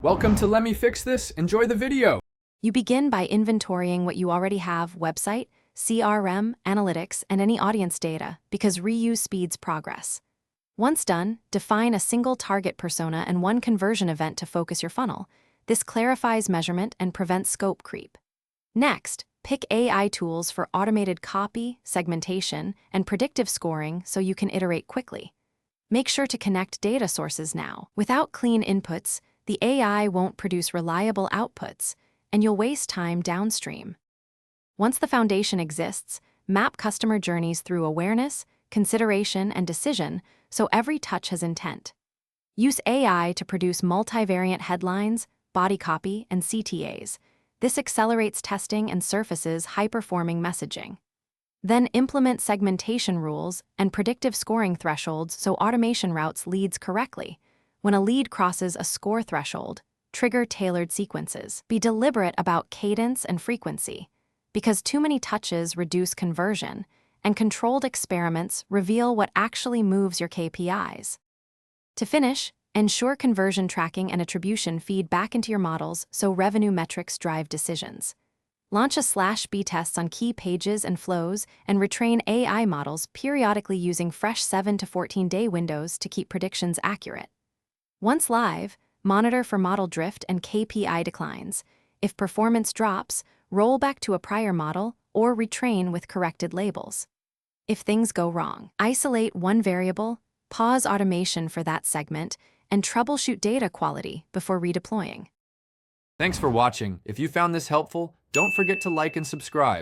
Welcome to Let Me Fix This. Enjoy the video. You begin by inventorying what you already have: website, CRM, analytics, and any audience data, because reuse speeds progress. Once done, define a single target persona and one conversion event to focus your funnel. This clarifies measurement and prevents scope creep. Next, pick AI tools for automated copy, segmentation, and predictive scoring so you can iterate quickly. Make sure to connect data sources now. Without clean inputs, the AI won't produce reliable outputs, and you'll waste time downstream. Once the foundation exists, map customer journeys through awareness, consideration, and decision so every touch has intent. Use AI to produce multivariant headlines, body copy, and CTAs. This accelerates testing and surfaces high-performing messaging. Then implement segmentation rules and predictive scoring thresholds so automation routes leads correctly. When a lead crosses a score threshold, trigger tailored sequences. Be deliberate about cadence and frequency, because too many touches reduce conversion, and controlled experiments reveal what actually moves your KPIs. To finish, ensure conversion tracking and attribution feed back into your models so revenue metrics drive decisions. Launch a /B tests on key pages and flows and retrain AI models periodically using fresh 7 to 14-day windows to keep predictions accurate. Once live, monitor for model drift and KPI declines. If performance drops, roll back to a prior model or retrain with corrected labels. If things go wrong, isolate one variable, pause automation for that segment, and troubleshoot data quality before redeploying. Thanks for watching. If you found this helpful, don't forget to like and subscribe.